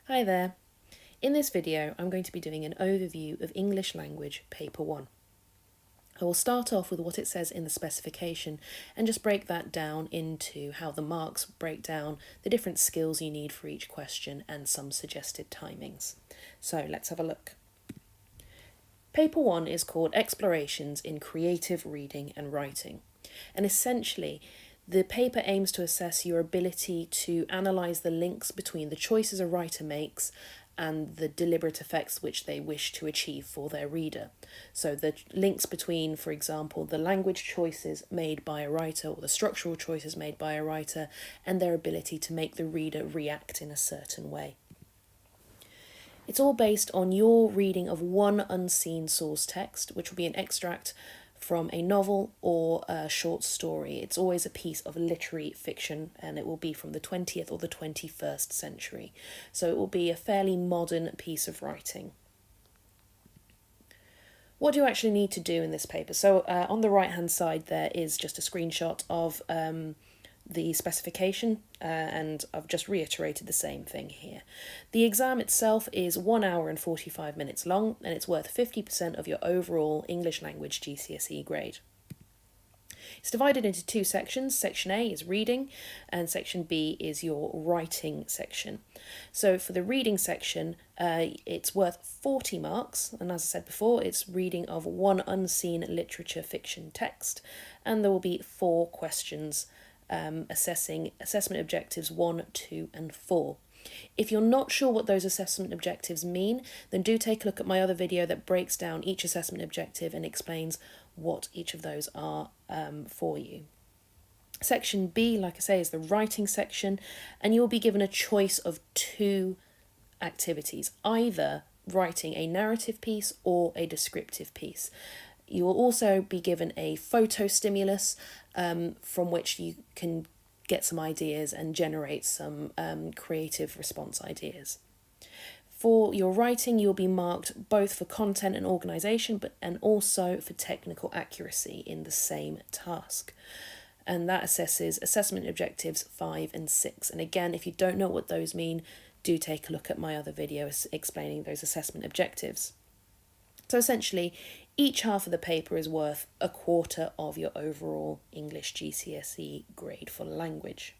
Hi there. In this video, I'm going to be doing an overview of English Language Paper 1. I will start off with what it says in the specification and just break that down into how the marks break down the different skills you need for each question and some suggested timings. So let's have a look. Paper 1 is called Explorations in Creative Reading and Writing, and essentially the paper aims to assess your ability to analyse the links between the choices a writer makes and the deliberate effects which they wish to achieve for their reader. So the links between, for example, the language choices made by a writer or the structural choices made by a writer and their ability to make the reader react in a certain way. It's all based on your reading of one unseen source text, which will be an extract from a novel or a short story. It's always a piece of literary fiction, and it will be from the 20th or the 21st century. So it will be a fairly modern piece of writing. What do you actually need to do in this paper? So on the right hand side there is just a screenshot of the specification, and I've just reiterated the same thing here. The exam itself is 1 hour and 45 minutes long, and it's worth 50% of your overall English language GCSE grade. It's divided into two sections. Section A is reading and section B is your writing section. So for the reading section, it's worth 40 marks, and as I said before, it's reading of one unseen literature fiction text, and there will be 4 questions assessing assessment objectives 1, 2 and 4. If you're not sure what those assessment objectives mean, then do take a look at my other video that breaks down each assessment objective and explains what each of those are for you. Section B, like I say, is the writing section, and you'll be given a choice of 2 activities, either writing a narrative piece or a descriptive piece. You will also be given a photo stimulus from which you can get some ideas and generate some creative response ideas. For your writing, you'll be marked both for content and organisation, and also for technical accuracy in the same task. And that assesses assessment objectives 5 and 6. And again, if you don't know what those mean, do take a look at my other videos explaining those assessment objectives. So essentially, each half of the paper is worth a quarter of your overall English GCSE grade for language.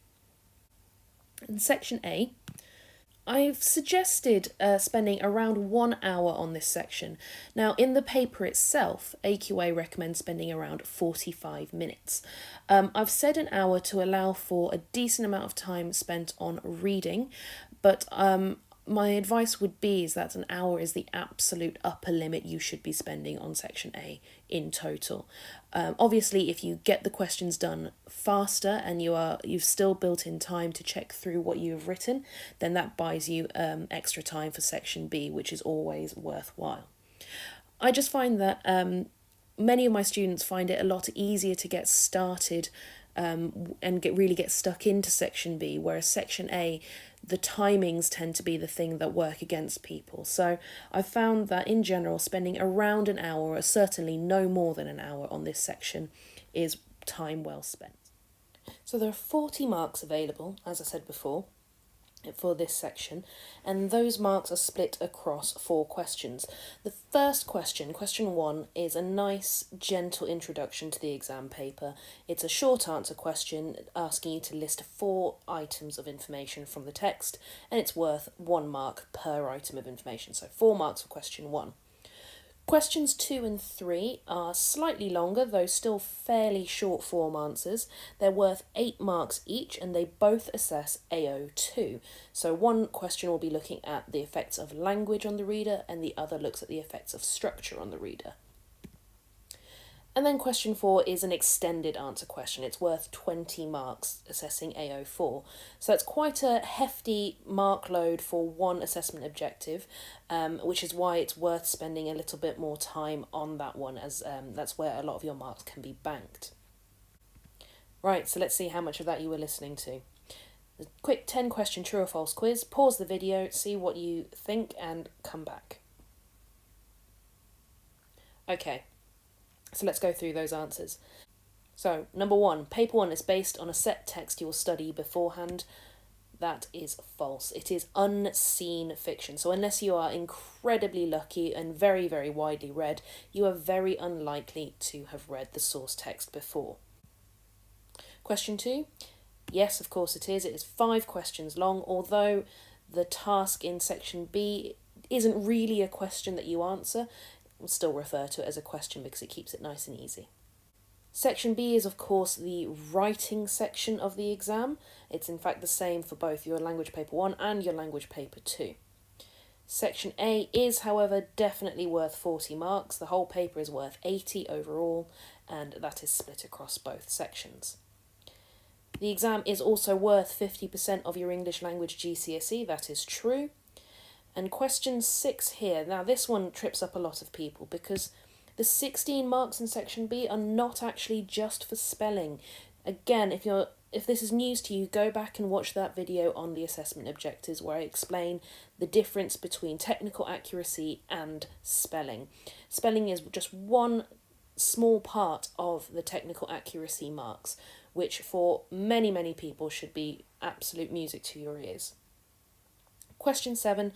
In section A, I've suggested spending around 1 hour on this section. Now, in the paper itself, AQA recommends spending around 45 minutes. I've said an hour to allow for a decent amount of time spent on reading, but my advice would be is that an hour is the absolute upper limit you should be spending on section A in total. Obviously, if you get the questions done faster and you've still built in time to check through what you have written, then that buys you extra time for section B, which is always worthwhile. I just find that many of my students find it a lot easier to get started and really get stuck into section B, whereas section A, the timings tend to be the thing that work against people. So I've found that in general, spending around an hour, or certainly no more than an hour on this section, is time well spent. So there are 40 marks available, as I said before, for this section, and those marks are split across 4 questions. The first question, question 1, is a nice gentle introduction to the exam paper. It's a short answer question asking you to list 4 items of information from the text, and it's worth 1 mark per item of information, so 4 marks for question 1. Questions 2 and 3 are slightly longer, though still fairly short form answers. They're worth 8 marks each, and they both assess AO2. So one question will be looking at the effects of language on the reader, and the other looks at the effects of structure on the reader. And then question 4 is an extended answer question. It's worth 20 marks, assessing AO4. So it's quite a hefty mark load for one assessment objective, which is why it's worth spending a little bit more time on that one, as that's where a lot of your marks can be banked. Right, so let's see how much of that you were listening to. A quick 10 question true or false quiz. Pause the video, see what you think, and come back. Okay. So let's go through those answers. So, number 1, paper 1 is based on a set text you will study beforehand. That is false. It is unseen fiction. So unless you are incredibly lucky and very, very widely read, you are very unlikely to have read the source text before. Question 2. Yes, of course it is. It is 5 questions long, although the task in section B isn't really a question that you answer. We'll still refer to it as a question because it keeps it nice and easy. Section B is, of course, the writing section of the exam. It's in fact the same for both your language paper 1 and your language paper 2. Section A is, however, definitely worth 40 marks. The whole paper is worth 80 overall, and that is split across both sections. The exam is also worth 50% of your English language GCSE, that is true. And question 6 here, now this one trips up a lot of people because the 16 marks in section B are not actually just for spelling. Again, if this is news to you, go back and watch that video on the assessment objectives where I explain the difference between technical accuracy and spelling. Spelling is just one small part of the technical accuracy marks, which for many, many people should be absolute music to your ears. Question 7,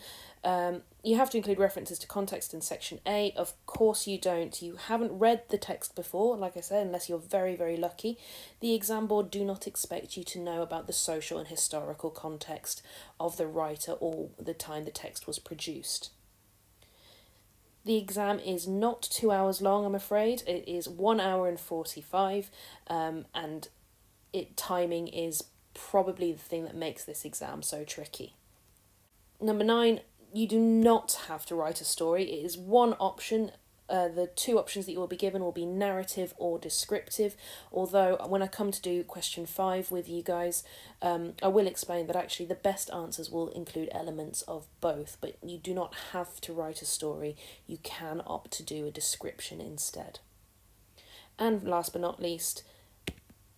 you have to include references to context in section A. Of course you don't. You haven't read the text before, like I said, unless you're very, very lucky. The exam board do not expect you to know about the social and historical context of the writer or the time the text was produced. The exam is not 2 hours long, I'm afraid. It is 1 hour and 45, and timing is probably the thing that makes this exam so tricky. Number 9, you do not have to write a story. It is one option. The 2 options that you will be given will be narrative or descriptive, although when I come to do question 5 with you guys, I will explain that actually the best answers will include elements of both, but you do not have to write a story. You can opt to do a description instead. And last but not least,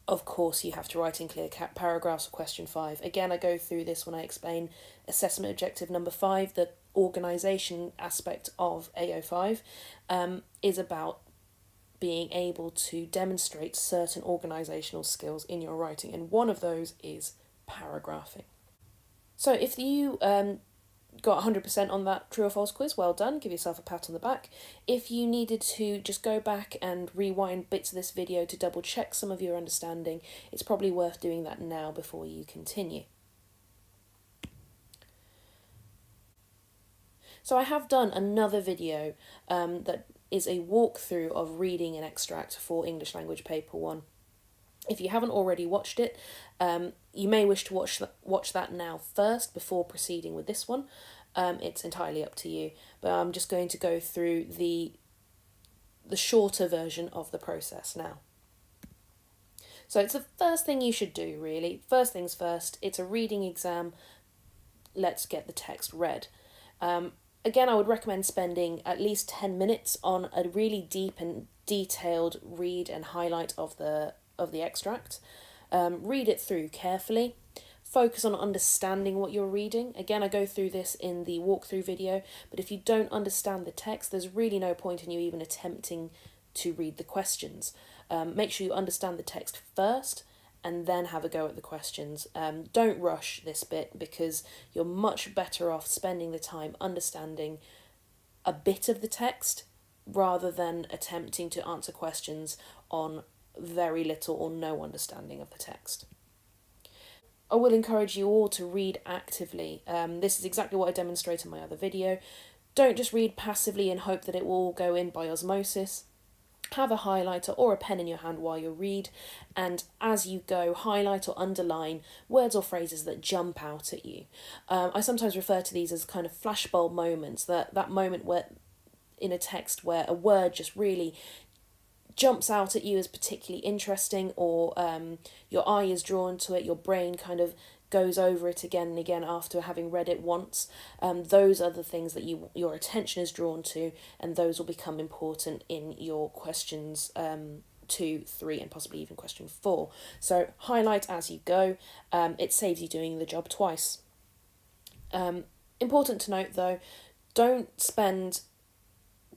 of course, you have to write in clear paragraphs for question 5. Again, I go through this when I explain assessment objective number 5. The organisation aspect of AO5 is about being able to demonstrate certain organisational skills in your writing, and one of those is paragraphing. So if you got 100% on that true or false quiz, well done, give yourself a pat on the back. If you needed to just go back and rewind bits of this video to double check some of your understanding, it's probably worth doing that now before you continue. So I have done another video that is a walkthrough of reading an extract for English language paper 1. If you haven't already watched it, you may wish to watch that now first before proceeding with this one. It's entirely up to you, but I'm just going to go through the shorter version of the process now. So it's the first thing you should do, really. First things first, it's a reading exam. Let's get the text read. Again, I would recommend spending at least 10 minutes on a really deep and detailed read and highlight of the extract. Read it through carefully. Focus on understanding what you're reading. Again, I go through this in the walkthrough video, but if you don't understand the text, there's really no point in you even attempting to read the questions. Make sure you understand the text first and then have a go at the questions. Don't rush this bit because you're much better off spending the time understanding a bit of the text rather than attempting to answer questions on very little or no understanding of the text. I will encourage you all to read actively. This is exactly what I demonstrate in my other video. Don't just read passively and hope that it will all go in by osmosis. Have a highlighter or a pen in your hand while you read, and as you go, highlight or underline words or phrases that jump out at you. I sometimes refer to these as kind of flashbulb moments, that moment where in a text where a word just really jumps out at you as particularly interesting, or your eye is drawn to it, your brain kind of goes over it again and again after having read it once. Those are the things that your attention is drawn to, and those will become important in your questions 2, 3 and possibly even question 4. So highlight as you go. It saves you doing the job twice. Important to note though, don't spend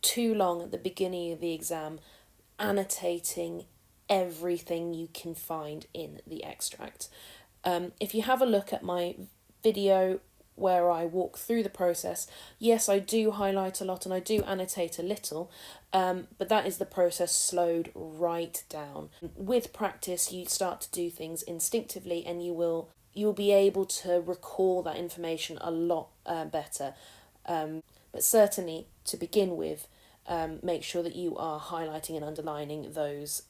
too long at the beginning of the exam annotating everything you can find in the extract. If you have a look at my video where I walk through the process, yes, I do highlight a lot and I do annotate a little, but that is the process slowed right down. With practice, you start to do things instinctively, and you'll be able to recall that information a lot better. But certainly, to begin with, make sure that you are highlighting and underlining those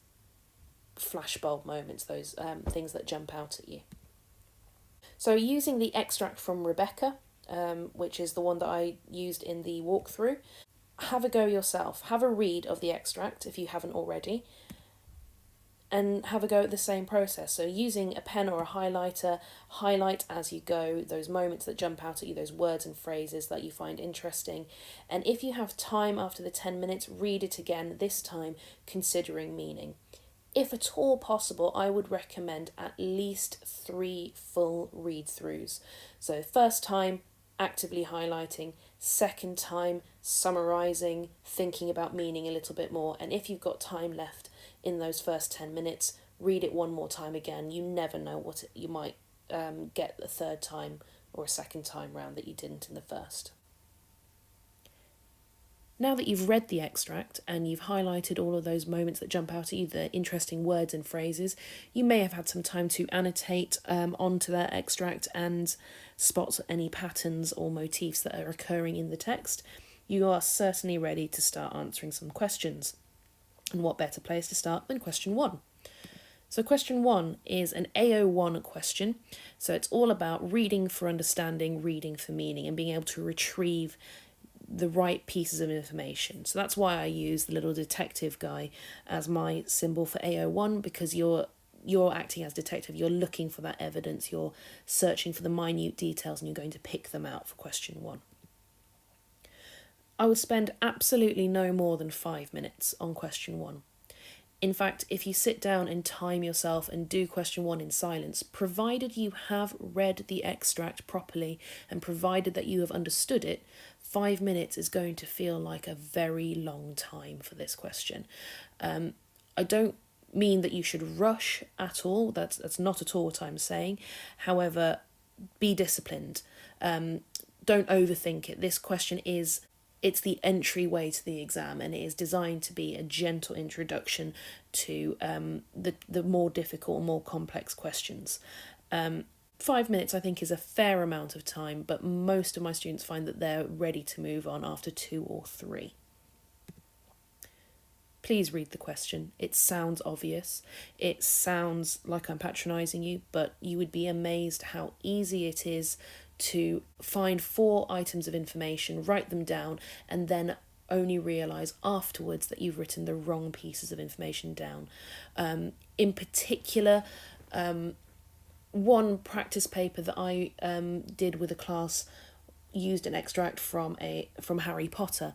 flashbulb moments, those things that jump out at you. So using the extract from Rebecca, which is the one that I used in the walkthrough, have a go yourself. Have a read of the extract if you haven't already, and have a go at the same process. So using a pen or a highlighter, highlight as you go those moments that jump out at you, those words and phrases that you find interesting. And if you have time after the 10 minutes, read it again, this time considering meaning. If at all possible, I would recommend at least 3 full read-throughs. So first time, actively highlighting, second time, summarising, thinking about meaning a little bit more, and if you've got time left in those first 10 minutes, read it one more time again. You never know what you might get a third time or a second time round that you didn't in the first. Now that you've read the extract and you've highlighted all of those moments that jump out at you, the interesting words and phrases, you may have had some time to annotate onto that extract and spot any patterns or motifs that are occurring in the text. You are certainly ready to start answering some questions. And what better place to start than question 1? So question 1 is an AO1 question. So it's all about reading for understanding, reading for meaning, and being able to retrieve the right pieces of information. So that's why I use the little detective guy as my symbol for AO1, because you're acting as detective, you're looking for that evidence, you're searching for the minute details, and you're going to pick them out for question 1. I would spend absolutely no more than 5 minutes on question 1. In fact, if you sit down and time yourself and do question 1 in silence, provided you have read the extract properly and provided that you have understood it, 5 minutes is going to feel like a very long time for this question. I don't mean that you should rush at all. That's not at all what I'm saying. However, be disciplined. Don't overthink it. This question it's the entryway to the exam, and it is designed to be a gentle introduction to the more difficult, more complex questions. 5 minutes, I think, is a fair amount of time, but most of my students find that they're ready to move on after 2 or 3. Please read the question. It sounds obvious. It sounds like I'm patronising you, but you would be amazed how easy it is to find 4 items of information, write them down, and then only realise afterwards that you've written the wrong pieces of information down. In particular, one practice paper that I did with a class used an extract from Harry Potter,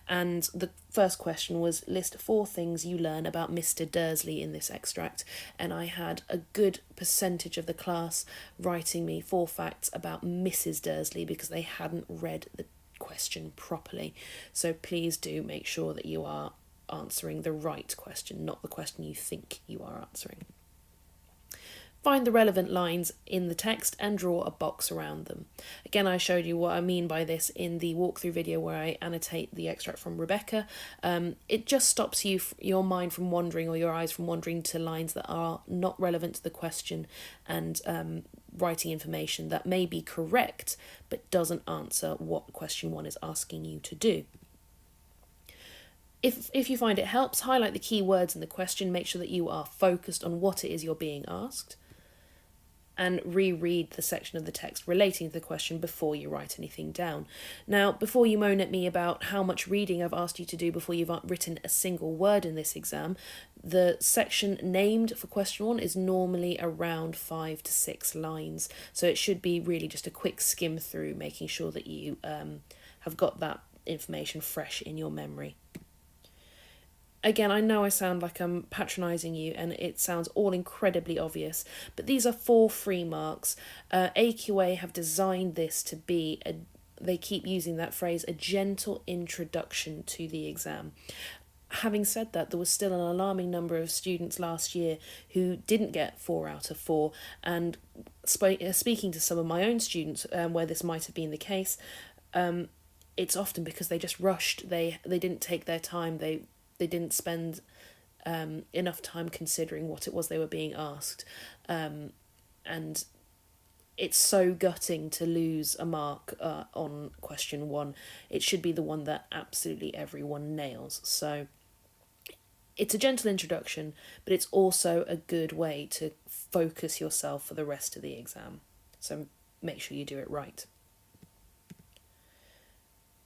and the first question was list 4 things you learn about Mr. Dursley in this extract, and I had a good percentage of the class writing me 4 facts about Mrs. Dursley because they hadn't read the question properly. So please do make sure that you are answering the right question, not the question you think you are answering. Find the relevant lines in the text and draw a box around them. Again, I showed you what I mean by this in the walkthrough video where I annotate the extract from Rebecca. It just stops your mind from wandering, or your eyes from wandering to lines that are not relevant to the question, and writing information that may be correct but doesn't answer what question 1 is asking you to do. If you find it helps, highlight the key words in the question, make sure that you are focused on what it is you're being asked, and reread the section of the text relating to the question before you write anything down. Now, before you moan at me about how much reading I've asked you to do before you've written a single word in this exam, the section named for question 1 is normally around 5 to 6 lines, so it should be really just a quick skim through, making sure that you have got that information fresh in your memory. Again, I know I sound like I'm patronising you and it sounds all incredibly obvious, but these are 4 free marks. AQA have designed this to be, they keep using that phrase, a gentle introduction to the exam. Having said that, there was still an alarming number of students last year who didn't get 4 out of 4, and speaking to some of my own students where this might have been the case, it's often because they just rushed. They didn't take their time. They didn't spend enough time considering what it was they were being asked, and it's so gutting to lose a mark on question 1. It should be the one that absolutely everyone nails. So it's a gentle introduction, but it's also a good way to focus yourself for the rest of the exam. So make sure you do it right.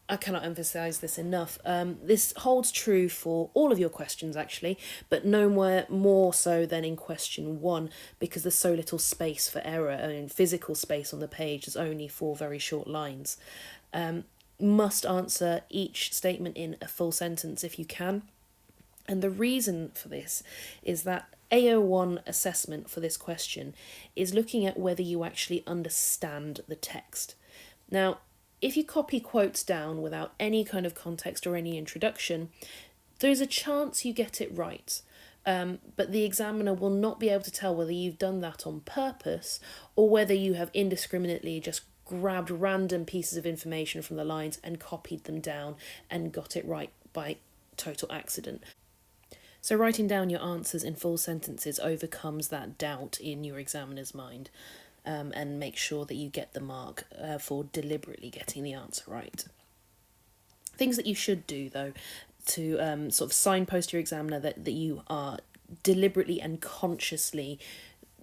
I cannot emphasise this enough. This holds true for all of your questions, actually, but nowhere more so than in question 1, because there's so little space for error. I mean, physical space on the page is only 4 very short lines. Must answer each statement in a full sentence if you can. And the reason for this is that AO1 assessment for this question is looking at whether you actually understand the text. Now, if you copy quotes down without any kind of context or any introduction, there's a chance you get it right. But the examiner will not be able to tell whether you've done that on purpose or whether you have indiscriminately just grabbed random pieces of information from the lines and copied them down and got it right by total accident. So writing down your answers in full sentences overcomes that doubt in your examiner's mind, and make sure that you get the mark for deliberately getting the answer right. Things that you should do, though, to sort of signpost your examiner that you are deliberately and consciously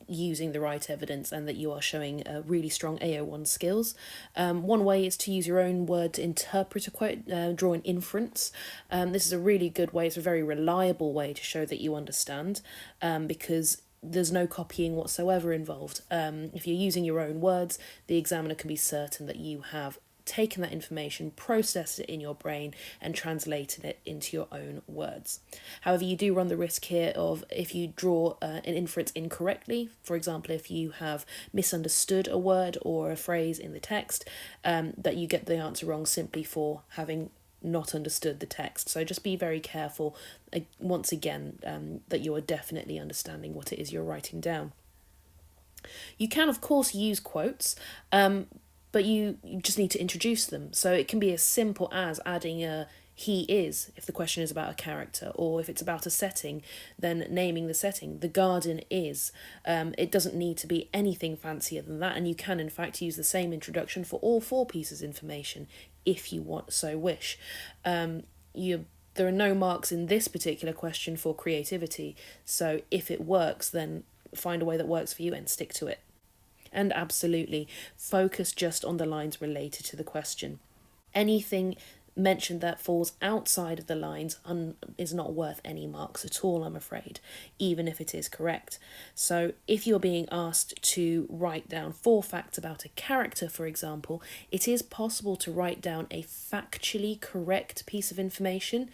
using the right evidence and that you are showing really strong AO1 skills. One way is to use your own word to interpret a quote, draw an inference. This is a really good way, it's a very reliable way to show that you understand, because there's no copying whatsoever involved. If you're using your own words, the examiner can be certain that you have taken that information, processed it in your brain, and translated it into your own words. However, you do run the risk here of, if you draw an inference incorrectly, for example, if you have misunderstood a word or a phrase in the text, that you get the answer wrong simply for having not understood the text. So just be very careful, once again, that you are definitely understanding what it is you're writing down. You can, of course, use quotes, but you just need to introduce them. So it can be as simple as adding a "he is" if the question is about a character, or if it's about a setting, then naming the setting. The garden is. It doesn't need to be anything fancier than that, and you can in fact use the same introduction for all 4 pieces of information if you want so wish. There are no marks in this particular question for creativity, so if it works, then find a way that works for you and stick to it. And absolutely, focus just on the lines related to the question. Anything mentioned that falls outside of the lines is not worth any marks at all, I'm afraid, even if it is correct. So if you're being asked to write down 4 facts about a character, for example, it is possible to write down a factually correct piece of information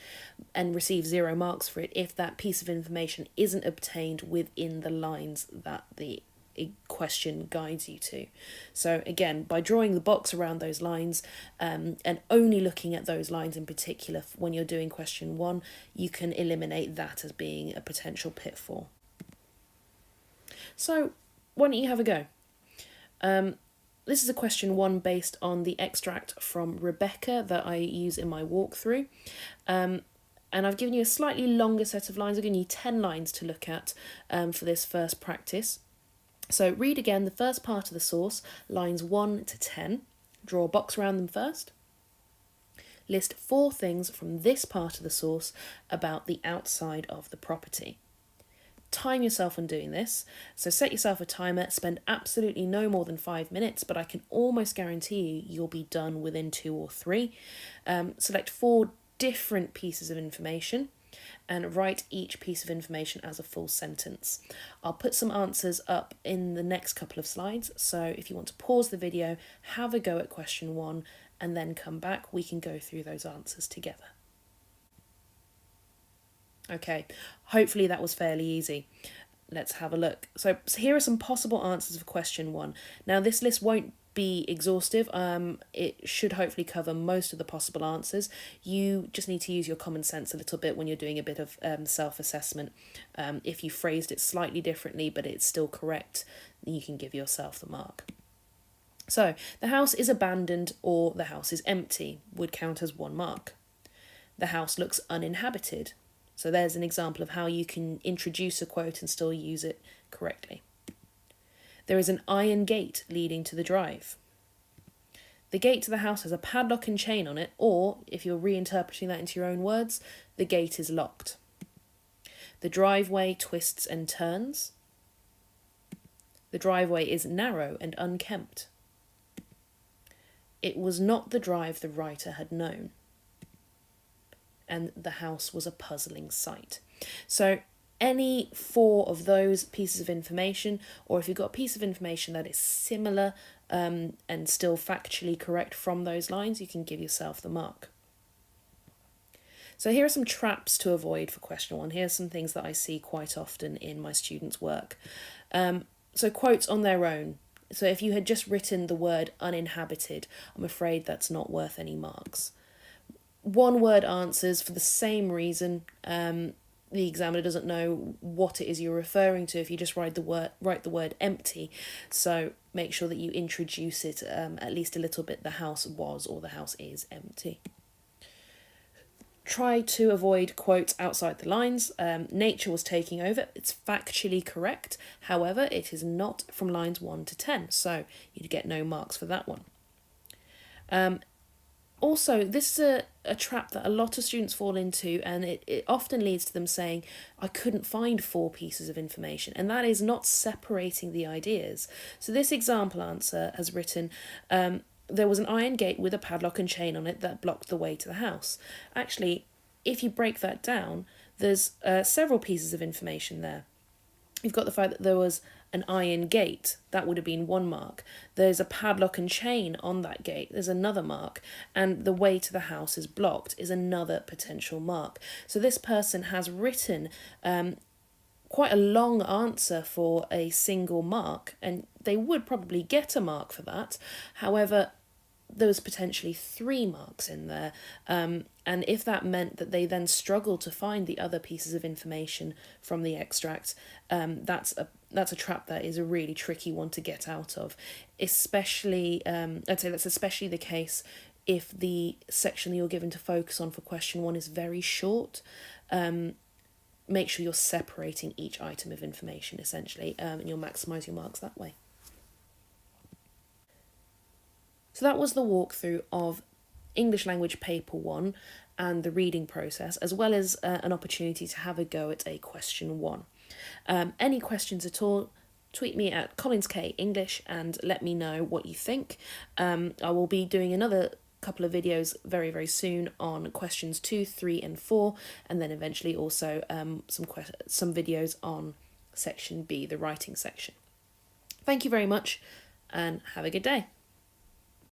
and receive 0 marks for it if that piece of information isn't obtained within the lines that the question guides you to. So again, by drawing the box around those lines, and only looking at those lines in particular when you're doing question 1, you can eliminate that as being a potential pitfall. So why don't you have a go? This is a question 1 based on the extract from Rebecca that I use in my walkthrough. And I've given you a slightly longer set of lines. I've given you 10 lines to look at for this first practice. So read again the first part of the source, lines 1 to 10. Draw a box around them first. List 4 things from this part of the source about the outside of the property. Time yourself on doing this. So set yourself a timer, spend absolutely no more than 5 minutes, but I can almost guarantee you you'll be done within 2 or 3. Select 4 different pieces of information and write each piece of information as a full sentence. I'll put some answers up in the next couple of slides, so if you want to pause the video, have a go at question 1, and then come back, we can go through those answers together. Okay, hopefully that was fairly easy. Let's have a look. So here are some possible answers for question 1. Now this list won't be exhaustive. It should hopefully cover most of the possible answers. You just need to use your common sense a little bit when you're doing a bit of self-assessment. If you phrased it slightly differently but it's still correct, you can give yourself the mark. So, the house is abandoned or the house is empty would count as 1 mark. The house looks uninhabited. So there's an example of how you can introduce a quote and still use it correctly. There is an iron gate leading to the drive. The gate to the house has a padlock and chain on it, or, if you're reinterpreting that into your own words, the gate is locked. The driveway twists and turns. The driveway is narrow and unkempt. It was not the drive the writer had known. And the house was a puzzling sight. So any 4 of those pieces of information, or if you've got a piece of information that is similar and still factually correct from those lines, you can give yourself the mark. So here are some traps to avoid for question 1. Here's some things that I see quite often in my students' work. So quotes on their own. So if you had just written the word uninhabited, I'm afraid that's not worth any marks. 1-word answers for the same reason. The examiner doesn't know what it is you're referring to if you just write the word empty. So make sure that you introduce it at least a little bit. The house was or the house is empty. Try to avoid quotes outside the lines. Nature was taking over. It's factually correct. However, it is not from lines 1 to 10. So you'd get no marks for that one. Also, this is a trap that a lot of students fall into, and it often leads to them saying, I couldn't find 4 pieces of information, and that is not separating the ideas. So this example answer has written, there was an iron gate with a padlock and chain on it that blocked the way to the house. Actually, if you break that down, there's several pieces of information there. You've got the fact that there was an iron gate, that would have been 1 mark. There's a padlock and chain on that gate, there's another mark. And the way to the house is blocked is another potential mark. So this person has written quite a long answer for a single mark, and they would probably get a mark for that. However, there was potentially 3 marks in there, and if that meant that they then struggled to find the other pieces of information from the extract, that's a trap that is a really tricky one to get out of. Especially, I'd say that's especially the case if the section that you're given to focus on for question 1 is very short. Make sure you're separating each item of information essentially, and you'll maximise your marks that way. So that was the walkthrough of English Language Paper 1 and the reading process, as well as an opportunity to have a go at a question 1. Any questions at all, tweet me at CollinsKEnglish and let me know what you think. I will be doing another couple of videos very, very soon on questions 2, 3 and 4, and then eventually also some videos on section B, the writing section. Thank you very much and have a good day.